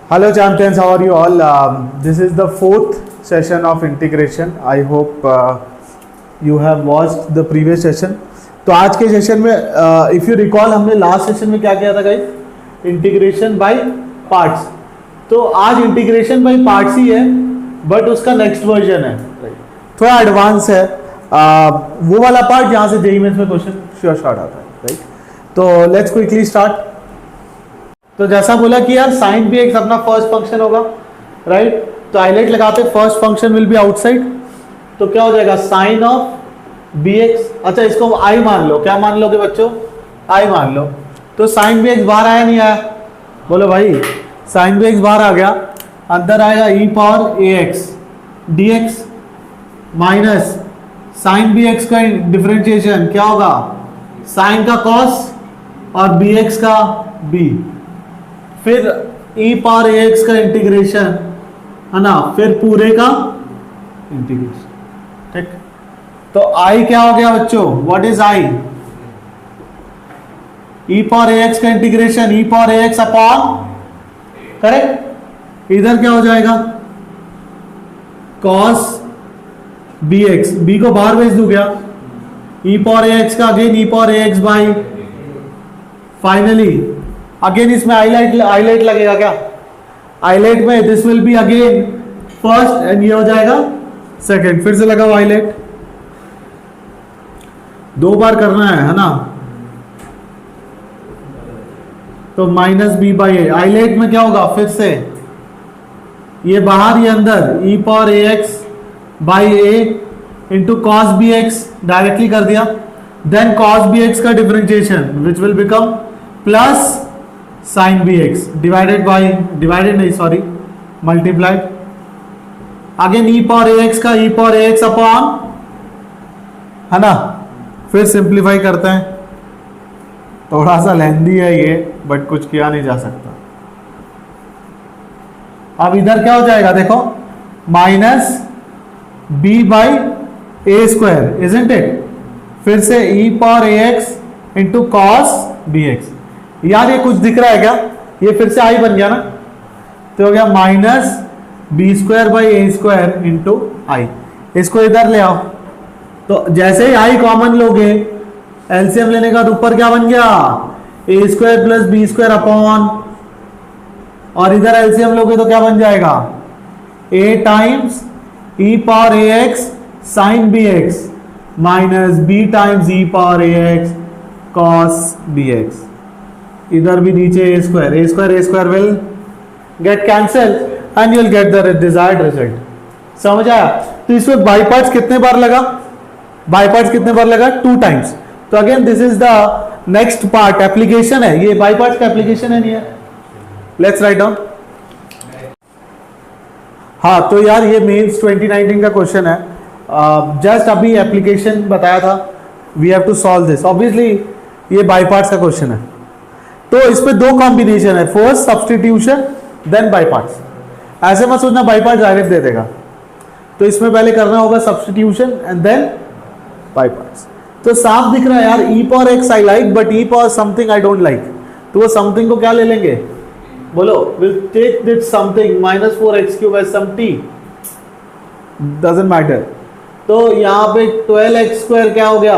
Hello champions, how are you all? This is the fourth session of integration. I hope you have watched the previous session. तो आज के session में if you recall हमने last session में क्या किया था गाइस? Integration by parts. तो आज इंटीग्रेशन बाय पार्ट्स ही है बट उसका नेक्स्ट वर्जन है, थोड़ा एडवांस है. वो वाला पार्ट जहाँ से जेईई मेंस में क्वेश्चन श्योर स्टार्ट आता है, राइट? तो लेट्स क्विकली स्टार्ट. तो जैसा बोला कि यार साइन बी एक्स अपना फर्स्ट फंक्शन होगा, राइट? तो हाईलाइट लगाते first function will be outside. तो क्या हो जाएगा? Sine of b x. अच्छा, इसको आई मान लो. क्या मान लोगे बच्चों? आई मान लो. तो साइन बी एक्स बाहर आया नहीं आया? बोलो भाई. साइन बी एक्स बाहर आ गया, अंदर आएगा e power a x d x minus sine b x का डिफरेंशिएशन क्या होगा? साइन का कॉस और बी एक्स का बी. फिर e पावर ए एक्स का इंटीग्रेशन है ना, फिर पूरे का इंटीग्रेशन. ठीक. तो i क्या हो गया बच्चों? What is i? e power a x का integration e power a x upon, correct? इधर क्या हो जाएगा? cos bx. b को बाहर भेज दूं क्या? e पावर ए एक्स का again e power a x by finally again इसमें हाईलाइट लगेगा क्या? हाईलाइट में this will be again first and ये हो जाएगा सेकंड. फिर से लगा हाईलाइट, दो बार करना है ना. तो minus b by a. Highlight में क्या होगा? फिर से ये बाहर ये अंदर e power a x by a into cos b x directly कर दिया. देन कॉस बी एक्स का differentiation which will become plus sine b x divided by, divided नहीं sorry multiplied again e power a x का e power a x upon, है ना. फिर simplify करते हैं. थोड़ा सा लेंदी है ये बट कुछ किया नहीं जा सकता. अब इधर क्या हो जाएगा देखो? Minus b by a square, isn't it? फिर से e power a x into cos b x. यार ये कुछ दिख रहा है क्या? ये फिर से आई बन गया ना. तो हो गया minus b square by a square into I. इसको इधर ले आओ. तो जैसे ही आई कॉमन लोगे एलसीएम लेने का, तो ऊपर क्या बन गया? A square plus b square upon, और इधर एलसीएम लोगे तो क्या बन जाएगा? A times e power a x sine b x minus b times e power a x cos b x. इधर भी नीचे a square will get cancel and you will get the desired result. समझ आया? तो इसमें by parts कितने बार लगा? By parts कितने बार लगा? 2 टाइम्स. तो again this is the next part. Application है ये, बाई पार्ट्स का एप्लीकेशन है नहीं है? Let's write down. हाँ, तो यार ये मेंस 2019 का क्वेश्चन है. जस्ट अभी एप्लीकेशन बताया था. We have to solve this. Obviously ये बाई पार्ट्स का क्वेश्चन है. तो इसमें दो कॉम्बिनेशन है, first substitution then by parts. ऐसे मत सोचना बाई पार्ट्स डायरेक्ट दे देगा. तो इसमें पहले करना होगा substitution and then by parts. तो साफ दिख रहा है यार, e power x I like but e power something I don't like. तो वो समथिंग को क्या ले लेंगे? बोलो. Will take this something minus 4x cube as some t, doesn't matter. तो यहाँ पे 12x स्क्वायर क्या हो गया?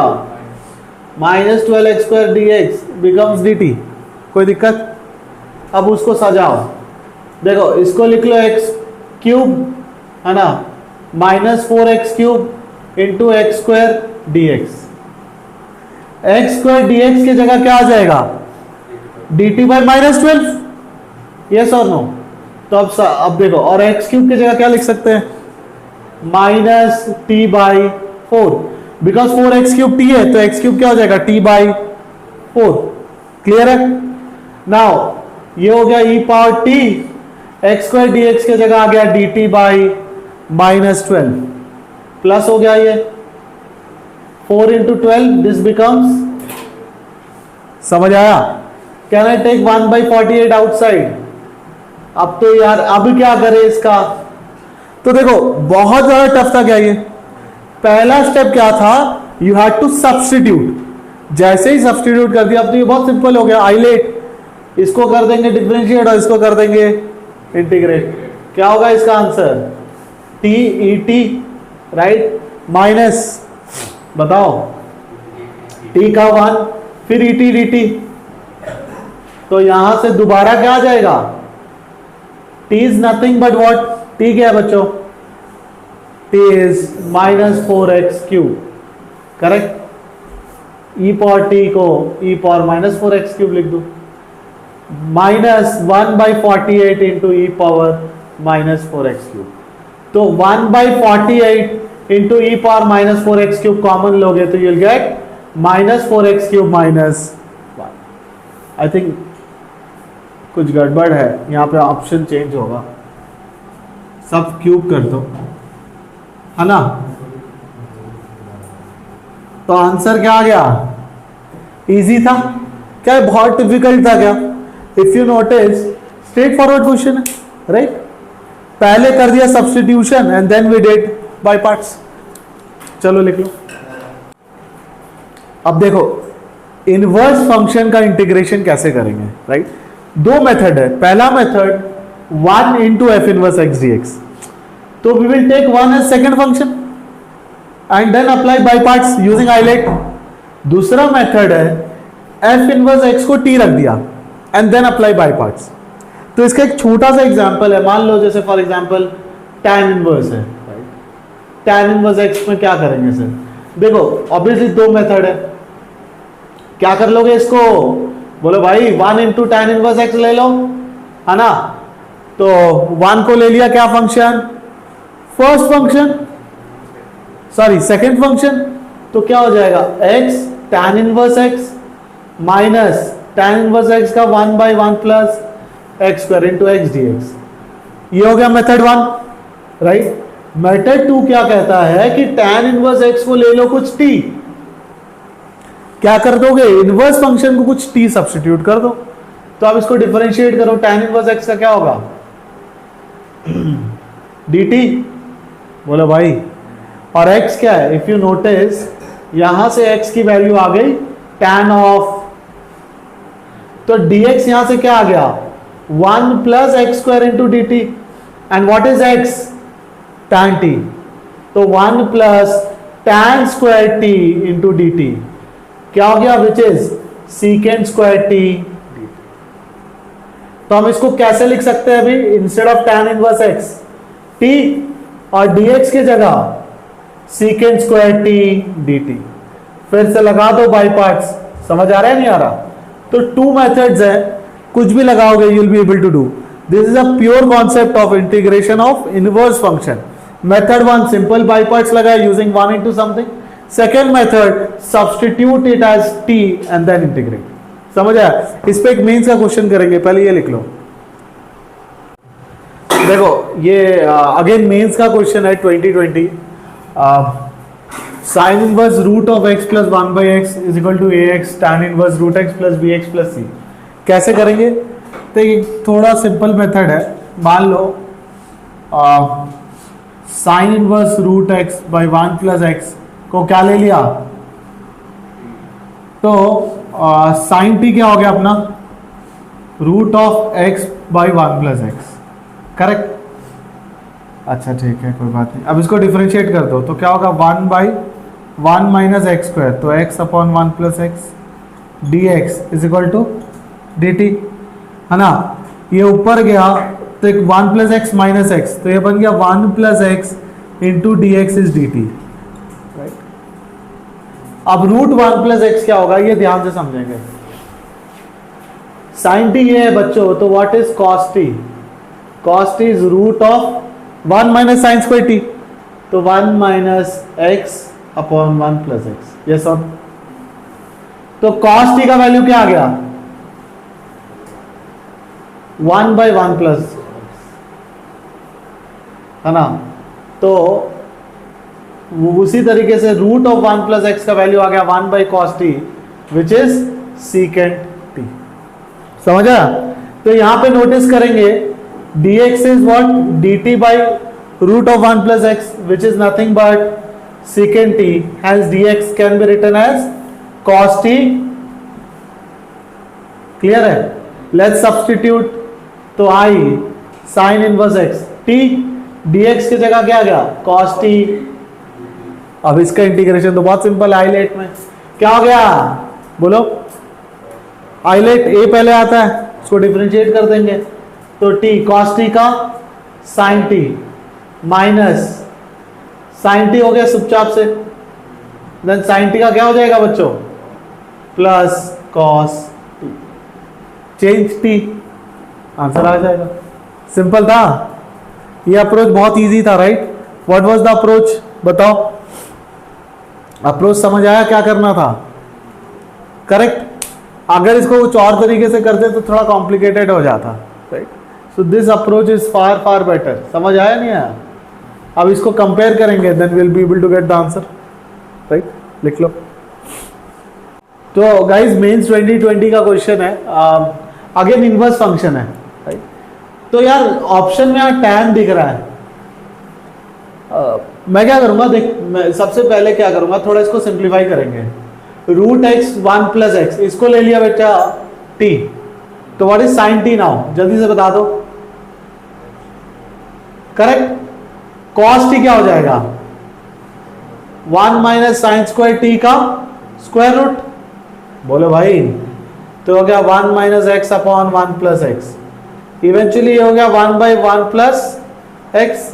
Minus 12x square d x becomes d t. कोई दिक्कत? अब उसको सजाओ. देखो इसको लिख लो एक्स क्यूब, है ना, minus 4x cube into x square d x. X square d x की जगह क्या आ जाएगा? D t by minus 12. Yes और नो? तो अब देखो, और एक्स क्यूब की जगह क्या लिख सकते हैं? Minus t by 4. Because 4x cube t है तो एक्स क्यूब क्या हो जाएगा? T by 4. क्लियर है? नाउ ये हो गया e power t, x square d x की जगह आ गया d t by minus 12 plus हो गया ये 4 इंटू 12. दिस बिकम्स, समझ आया? Can I take 1 by 48 outside? अब तो यार अब क्या करें इसका? तो देखो बहुत ज्यादा टफ था क्या ये? पहला स्टेप क्या था? You had to substitute. जैसे ही सब्स्टिट्यूट कर दिया अब तो ये बहुत सिंपल हो गया. आइलेट इसको कर देंगे डिफरेंशिएट और इसको कर देंगे इंटीग्रेट, क्या होगा इसका answer? T E T, right, minus, बताओ, टी का 1 फिर ई टी डी टी, तो यहां से दोबारा क्या आ जाएगा? T is nothing but what? T क्या है बच्चों? T is -4x³ correct. E power T को ई पावर -4x³ लिख दो, -1/48 इंटू ई पावर -4x³। तो 1/48 इंटू ई पावर -4x³ कॉमन लोगे तो you'll get -4x³ -1। I think कुछ गड़बड़ है यहाँ पे, ऑप्शन चेंज होगा, सब क्यूब कर दो, है ना? तो आंसर क्या आ गया? इजी था क्या? बहुत डिफिकल्ट था क्या? If you notice straightforward question है, राइट? पहले कर दिया substitution and then we did by parts. चलो लिख लो। अब देखो इनवर्स फंक्शन का इंटीग्रेशन कैसे करेंगे, राइट? दो मेथड है। पहला method 1 into f inverse x d x, तो we will take 1 as second function and then apply by parts using ILATE. दूसरा मेथड है एफ इनवर्स एक्स को टी रख दिया and then apply by parts. तो इसका एक छोटा सा एग्जांपल है, मान लो जैसे फॉर एग्जांपल tan इनवर्स है, tan इनवर्स एक्स में क्या करेंगे सर? देखो ऑब्वियसली दो मेथड है, क्या कर लोगे इसको? बोलो भाई 1 इंटू tan इनवर्स एक्स ले लो, है ना? तो 1 को ले लिया, क्या function? First function, sorry second function, तो क्या हो जाएगा? x tan inverse x minus tan inverse x का 1/1 plus x square into x d x. ये हो गया मेथड 1, राइट? मेथड 2 क्या कहता है कि tan इनवर्स एक्स को ले लो कुछ t, क्या कर दोगे? इनवर्स फंक्शन को कुछ t सब्स्टिट्यूट कर दो। तो आप इसको डिफरेंशिएट करो, tan इनवर्स एक्स का क्या होगा? dt, बोलो भाई। और x क्या है? इफ यू नोटिस यहां से x की वैल्यू आ गई tan ऑफ, तो dx यहां से क्या आ गया? 1 plus x square into D T, and what is x? tan t, तो 1 plus tan square t into D T क्या हो गया? Which is secant square t। तो हम इसको कैसे लिख सकते हैं अभी? Instead of tan inverse x, t और dx की जगह सीकेंड स्क्वायर t dt। फिर से लगा दो बाय पार्ट्स, समझ आ रहा है नहीं आ रहा? तो टू मेथड्स है, कुछ भी लगाओगे you will be able to do. This is a pure concept of integration of inverse function. Method 1 simple by parts लगाया using 1 into something. Second method substitute it as t and then integrate. समझ आया? इस पे एक mains का question करेंगे, पहले ये लिख लो। देखो ये अगेन मेंस का क्वेश्चन है 2020। Sine inverse root of x plus 1/x is equal to ax tan inverse root x plus bx plus c। कैसे करेंगे? तो एक थोड़ा सिंपल मेथड है। मान लो sine inverse root x by 1 plus x को क्या ले लिया? तो साइन t क्या हो गया अपना? Root of x by 1 plus x, correct? अच्छा ठीक है, कोई बात नहीं। अब इसको डिफरेंशिएट कर दो तो क्या होगा? 1/1 माइनस एक्स स्क्वायर, तो x upon 1 plus x d x is equal to d t, है ना? ये ऊपर गया तो एक 1 प्लस एक्स माइनस एक्स, तो ये बन गया 1 plus x into D x is D T, right? अब रूट 1 प्लस एक्स क्या होगा ये ध्यान से समझेंगे। साइन टी ये है बच्चों, तो what is cos t? Cos t is root of 1 minus sine square t, तो 1 minus x upon 1 plus x. ये सब तो कॉस टी का वैल्यू क्या आ गया? 1/1 प्लस, है ना? तो उसी तरीके से रूट ऑफ 1 प्लस एक्स का वैल्यू आ गया 1/cos t which is secant t। समझा? तो यहां पे नोटिस करेंगे dx is what? dt by root of 1 plus x which is nothing but secant t, hence dx can be written as cos t। Clear है? Let's substitute, तो I sine inverse x t, dx की जगह क्या आ गया cos t। अब इसका integration तो बहुत सिंपल है, आइलेट में क्या हो गया बोलो, आइलेट ए पहले आता है, उसको डिफरेंशिएट कर देंगे तो t cos t का sin t minus sin t हो गया चुपचाप से, देन sin t का क्या हो जाएगा बच्चों plus cos t, change t, answer आ जाएगा। सिंपल था ये अप्रोच, बहुत इजी था right. What was the approach बताओ, अप्रोच समझ आया क्या करना था, करेक्ट। अगर इसको कुछ और तरीके से करते तो थोड़ा कॉम्प्लिकेटेड हो जाता right. So this approach is far far better, समझ आया नहीं आया। अब इसको कंपेयर करेंगे then will be able to get the answer right, लिख लो। तो गाइस मेंस 2020 का क्वेश्चन है, अगेन इनवर्स फंक्शन है राइट। तो यार ऑप्शन में यहाँ tan दिख रहा है, मैं क्या करूंगा देख, मैं सबसे पहले क्या करूंगा थोड़ा इसको सिंप्लीफाई करेंगे। रूट एक्स 1 प्लस एक्स, इसको ले लिया बेटा t, तो what is sine t now, जल्दी से बता दो। करेक्ट, cos t क्या हो जाएगा 1 माइनस साइन स्क्वायर t का स्क्वायर रूट, बोलो भाई। तो हो गया 1 minus x upon 1 plus x, eventually हो गया 1 बाई 1 प्लस एक्स,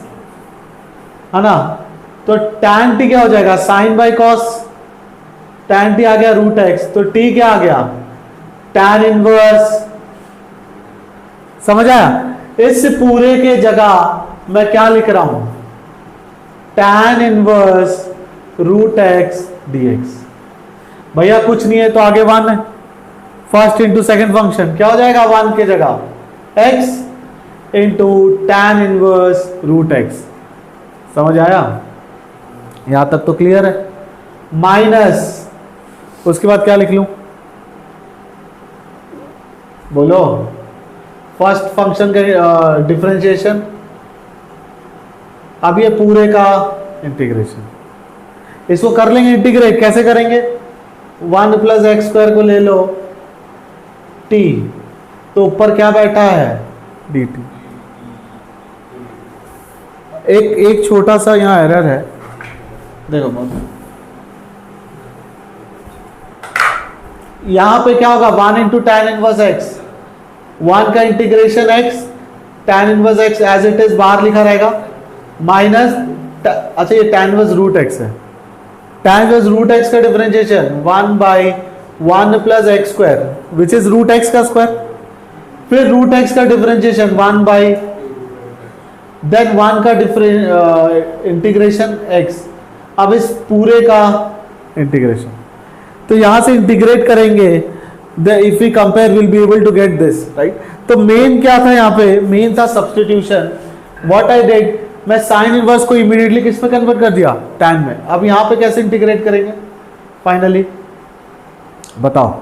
है ना। तो tan t क्या हो जाएगा sine by cos, tan t आ गया रूट एक्स, तो t क्या आ गया tan इनवर्स, समझ आया। इस पूरे के जगह मैं क्या लिख रहा हूं tan inverse root x dx। भैया कुछ नहीं है तो आगे 1 है, फर्स्ट इंटू सेकेंड फंक्शन क्या हो जाएगा 1 की जगह x into tan inverse root x, समझ आया, यहां तक तो क्लियर है। माइनस उसके बाद क्या लिख लूं बोलो, फर्स्ट फंक्शन का डिफरेंशिएशन, अब ये पूरे का इंटीग्रेशन, इसको कर लेंगे इंटीग्रेट, कैसे करेंगे 1 प्लस एक्स स्क्वायर को ले लो t, तो ऊपर क्या बैठा है dt। एक छोटा सा यहां एरर है, देखो यहां पे क्या होगा 1 इंटू टैन इनवर्स एक्स, 1 का integration x, tan inverse x as it is बाहर लिखा रहेगा, माइनस, अच्छा ये टैन इनवर्स रूट x है, टैन इनवर्स रूट x का differentiation 1 by 1 plus x square which is root x का स्क्वायर, फिर रूट x का डिफरेंशिएशन 1 बाई देन 1 का इंटीग्रेशन x, अब इस पूरे का इंटीग्रेशन, तो यहां से इंटीग्रेट करेंगे, if we compare will be able to get this right. तो मेन क्या था यहाँ पे, मेन था सब्स्टिट्यूशन। व्हाट आई डिड, मैं साइन इनवर्स को इमीडिएटली किस में कन्वर्ट कर दिया टैन में। अब यहां पे कैसे इंटीग्रेट करेंगे फाइनली बताओ,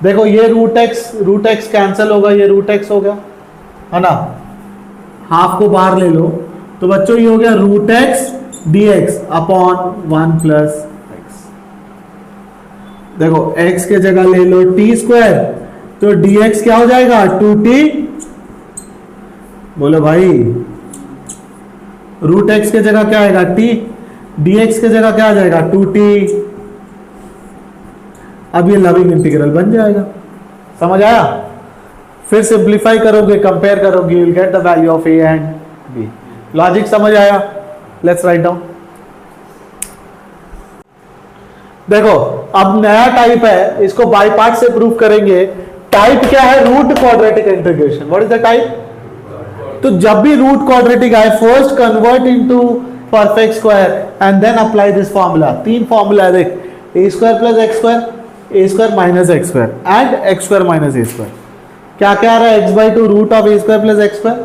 देखो ये रूट एक्स कैंसिल होगा, ये रूट एक्स हो गया है ना, हाफ को बाहर ले लो, तो बच्चों ये हो गया root x dx upon 1 plus x. देखो x के जगह ले लो t स्क्वायर, तो dx क्या हो जाएगा 2t, बोलो भाई, रूट x के जगह क्या आएगा t, dx के जगह क्या आ जाएगा 2t। अब ये लविंग इंटीग्रल बन जाएगा, समझ आया। फिर सिंप्लीफाई करोगे, कंपेयर करोगे, you will get the value of a and b। Logic समझ आया, लेट्स राइट डाउन। देखो अब नया टाइप है, इसको बाय पार्ट से प्रूव करेंगे। टाइप क्या है, root quadratic integration. What is the type, तो जब भी रूट क्वाड्रेटिक आए first convert into perfect square and then apply this formula. 3 formula है देख, a square plus x square, a square minus x square and x square minus a square. क्या क्या आ रहा है, x by two root of a square plus x square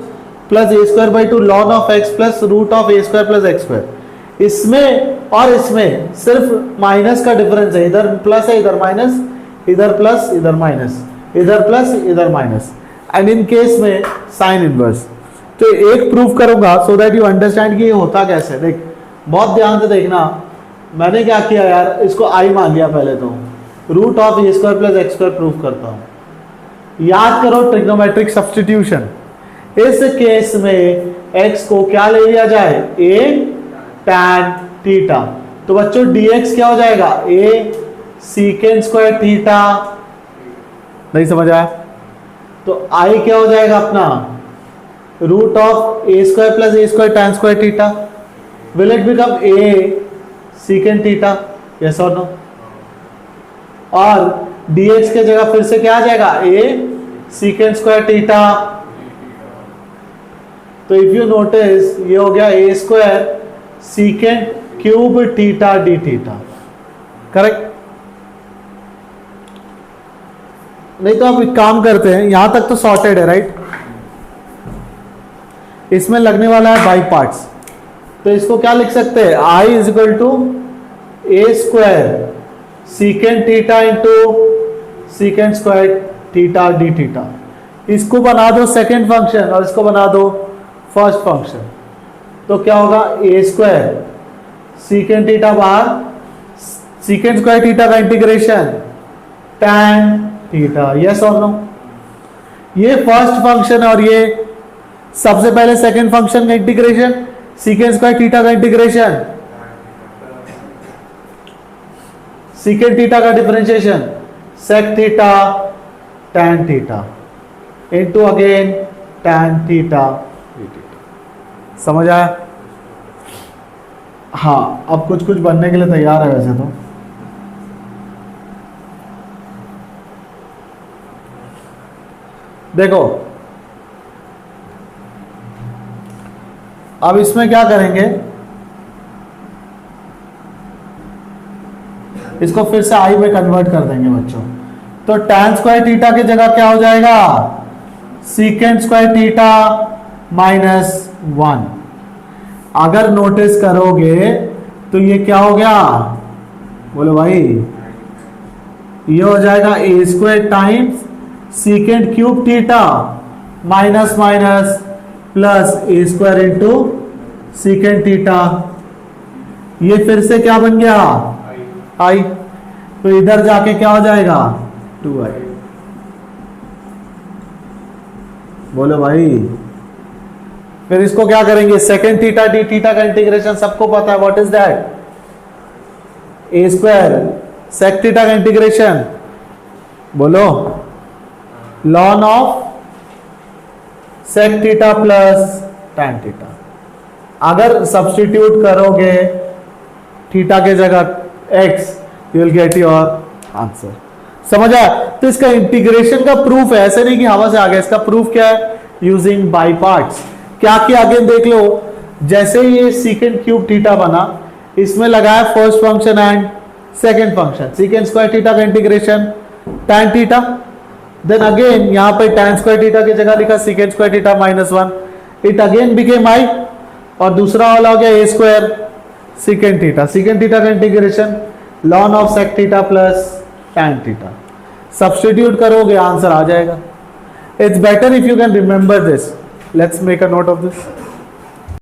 plus a square by two ln of x plus root of a square plus x square. इसमें और इसमें सिर्फ minus का डिफरेंस है, इधर प्लस है इधर माइनस, इधर प्लस इधर माइनस, इधर प्लस इधर माइनस, एंड इन केस में साइन इनवर्स। तो एक प्रूफ करूंगा सो दैट यू अंडरस्टैंड कि ये होता कैसे। देख बहुत ध्यान से देखना, मैंने क्या किया यार, इसको आई मान लिया पहले, तो root of a square plus x square proof करता हूं। याद करो ट्रिग्नोमेट्रिक सब्स्टिट्यूशन, इस केस में x को क्या ले लिया जाए, a tan थीटा। तो बच्चों dx क्या हो जाएगा, a secant स्क्वायर थीटा। नहीं समझ आया? तो i क्या हो जाएगा अपना, root of a square plus a square tan square theta. Will it become a secant theta, yes और नो? और dx के जगह फिर से क्या आ जाएगा, a secant स्क्वायर थीटा। तो इफ यू नोटिस ये हो गया a square secant cube theta d theta, correct? नहीं तो आप एक काम करते हैं, यहां तक तो सॉर्टेड है राइट? इसमें लगने वाला है बाई पार्ट्स, तो इसको क्या लिख सकते हैं, i is equal to a square secant theta into secant square theta d theta. इसको बना दो सेकेंड फंक्शन और इसको बना दो फर्स्ट फंक्शन, तो क्या होगा, a स्क्वायर secant थीटा बाहर, secant स्क्वायर थीटा का इंटीग्रेशन tan थीटा, यस और नो? ये फर्स्ट फंक्शन और ये सबसे पहले सेकेंड फंक्शन का इंटीग्रेशन, secant स्क्वायर थीटा का इंटीग्रेशन, secant थीटा का differentiation sec theta tan theta into again tan theta. समझ आया? हाँ, अब कुछ कुछ बनने के लिए तैयार है वैसे तो। देखो अब इसमें क्या करेंगे, इसको फिर से आई में कन्वर्ट कर देंगे बच्चों। तो tan स्क्वायर थीटा की जगह क्या हो जाएगा, secant स्क्वायर थीटा माइनस 1। अगर नोटिस करोगे तो ये क्या हो गया, बोलो भाई, ये हो जाएगा a square times secant cube theta minus minus plus a square into secant theta. ये फिर से क्या बन गया, i। तो इधर जाके क्या हो जाएगा, 2i। बोलो भाई, फिर इसको क्या करेंगे, सेकेंड थीटा डी थीटा का इंटीग्रेशन सबको पता है, what is that, a square sec theta का इंटीग्रेशन, बोलो ln of sec theta plus tan theta. अगर सब्स्टिट्यूट करोगे थीटा के जगह x, you will get your answer. समझ आया? तो इसका इंटीग्रेशन का प्रूफ है, ऐसे नहीं कि हवा से आ गया। इसका प्रूफ क्या है, यूजिंग बाई पार्ट्स। क्या किया अगेन देख लो, जैसे ये secant क्यूब थीटा बना, इसमें लगाया first function and second function, secant square theta का integration tan theta, then again यहां पे tan स्क्वायर थीटा की जगह लिखा secant square theta minus 1, it again became i। और दूसरा वाला हो गया a स्क्वायर secant थीटा का integration ln of sec theta plus tan theta. Substitute करोगे आंसर आ जाएगा। It's better if you can remember this. Let's make a note of this.